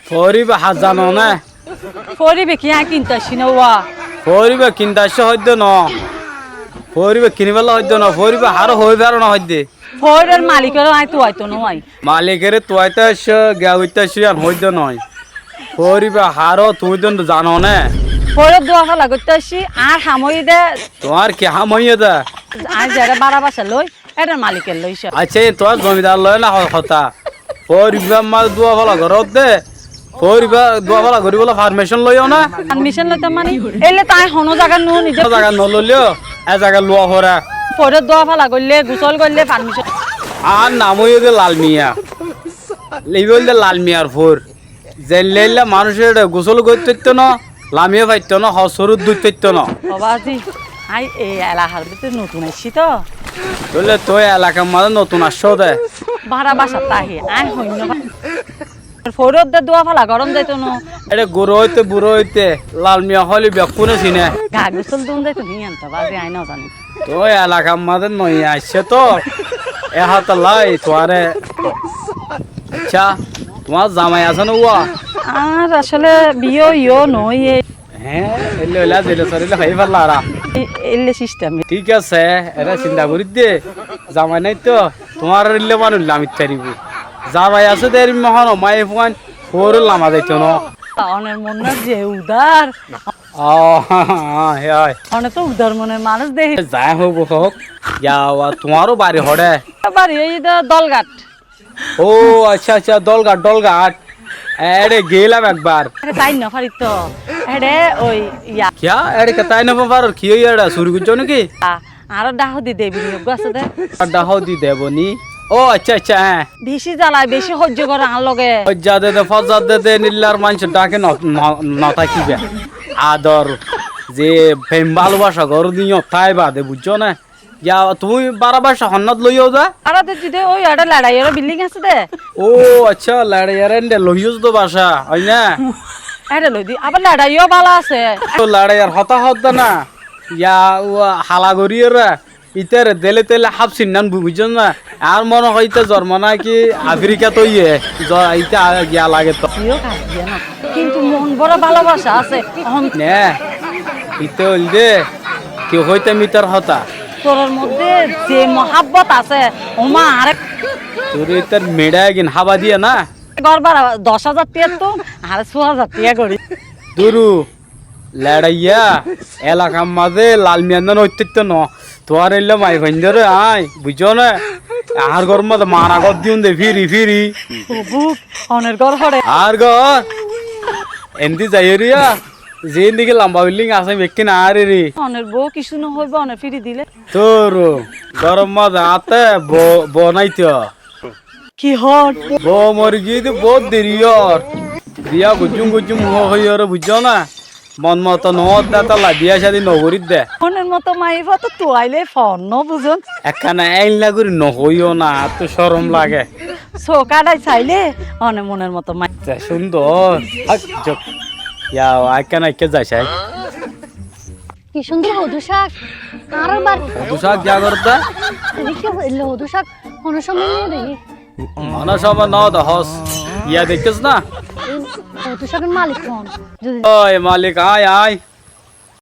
ফরিবে হাজানো না ফরিবে কি আই কিনতে আসি না ওয়া ফরিবে কিনতে আসছে হইতে ন ফরিবে কিনিবেলা হইতে ন ফরিবে হারো হই পারো না হইতে ফরের মালিকের আই তো আইতো নয় মালিকের তোয়াইতে আসছে গাউইতে আসছে আর হইতে নয় ফরিবে হারো তুমি তো জানো না ফরের দোয়া ফেলা করতে আসি আর হামই দে তোমার কি হাম হইয়ে দা আর যারা বারা বাসা লই এটার মালিকের লইছে আচ্ছা তোমার জমিদার লয় না কথা ফরিবে মাল দোয়া ফলা ঘরত দে ফরিবে দোয়া ফলা ঘুরি বলে পারমিশন লইও না পারমিশন লইতে মানে এলে তাই হনো জায়গা নু নিজে জায়গা নললিও এ জায়গা লোয়া হরা ফরের দোয়া ফেলা করলে গোসল করলে পারমিশন আর নাম হইয়ে দে লাল মিয়া লিবল দে লাল মিয়ার ফোর যে লেলে মানুষের গোসল করতে না লামিয়ে পাইত না হসরুদ দুধ পাইত না বাবাজি আই এই এলাকার ভিতরে নতুন আসছি তো বললে তো এলাকার মাঝে নতুন আসছো দে ভাড়া বাসা তাহি আই হইন ফরের দে দোয়া ফেলা গরম যাইতো না এটা গুরু হইতে বুড়ো হইতে লাল মিয়া হলি বেকুনে চিনে গা গোসল দুন যাইতো নিয়ে আনতো বাজি আই না জানি তো এলাকার মাঝে নই আসছে তো এ হাত লাই তোয়ারে আচ্ছা তোমার জামাই আছে না উয়া আর আসলে বিয়ে ইয়ে নই হ্যাঁ এলে ওলা দিলে সরিলে খাই পারলা আর এলে সিস্টেম ঠিক আছে এটা চিন্তা করি দে জামাই নাই তো তোমার ইল্লে মানুষ লামিত পারিব জামাই আছে দের মহান মাই ফোন ফোর লামা যাইতো না অনের মন না যে উদার ও হ্যাঁ অনে তো উদার মনের মানুষ দেখি যাই হোক হোক যাওয়া তোমারও বাড়ি হড়ে বাড়ি এই দলঘাট ও আচ্ছা আচ্ছা দলঘাট এড়ে গেলাম একবার আরে তাই না পারি তো এডে ওই ইয়া কিয়া এড়ে তাই না পার কি এড়া শুরু করছো নাকি আরো ডাহ দি দেবি নিয়োগ আছে দে ডাহ দি দেবনি ও আচ্ছা আচ্ছা হ্যাঁ বেশি জ্বালায় বেশি সহ্য করে আন লগে ফজ্জা দে ফজ্জা দে নিল্লার মানুষ ডাকে না থাকিবে আদর যে প্রেম ভালোবাসা ঘর দিও তাই বাদে বুঝছো না যা তুমি বারাবাসা হন্নাত লইও যা আর যদি ওই একটা লড়াই এর বিল্ডিং আছে দে ও আচ্ছা লড়াইয়ারে লইও তো বাসা হয় না এটা লই দি আবার লড়াইও ভালো আছে তো লড়াইয়ার হতা না ইয়া হালা গরিয়রা ইতারে দেলে তেলে হাফসিন নান বুঝছো না আর মনে হইতে জন্ম না কি আফ্রিকা তো ইয়ে ইটা গিয়া লাগে তো সিও কাজ দিয়ে না কিন্তু মন বড় ভালোবাসা আছে নে ইতে হইল দে কেউ হইতে মিটার হতা তোর মধ্যে যে মহাব্বত আছে ওমা আরে তোর ইতার মেডা গিন হাবা দিয়া না গড়বার 10,000 টাকা তো আর 6,000 টাকা করি দুরু লড়াইয়া এলাকার মাঝে লাল মিয়ান্দান হইতে ন তোর এলে মাই ভাইন্দরে আই বুঝছো না আর ঘর মধ্যে মারা ঘর দিউন দে ফিরি বুক অনের ঘর হরে আর ঘর এমতি যাই রিয়া যে দিকে লম্বা বিল্ডিং আছে ব্যক্তি না আরে রে অনের বউ কিছু না হইব অনের ফিরি দিলে তোর গরম মাঝে আতে বনাইতে কি হট বো মরগি তো বহুত দেরি আর দিয়া গুজুম হইয়ার বুঝছো না মন মতো নদ দা বিয়া শাদি নগরীত দে অনের মতো মাইবা তো তুয়াইলে ফোন ন বুঝুন একখানা আইন লাগুরি নহইও না তো শরম লাগে সোকাটাই চাইলে অনে মনের মতো মাই সুন্দর একখানা একে যাইছে কি সুন্দর হদু শাক আর বার দুশাক যা করতে দেখি হদু শাক কোন সময় নিয়ে দেখি মনে সব ন হস ইয়া দেখিস না হদু শাকের মালিক কোন যদি ওই মালিক আয়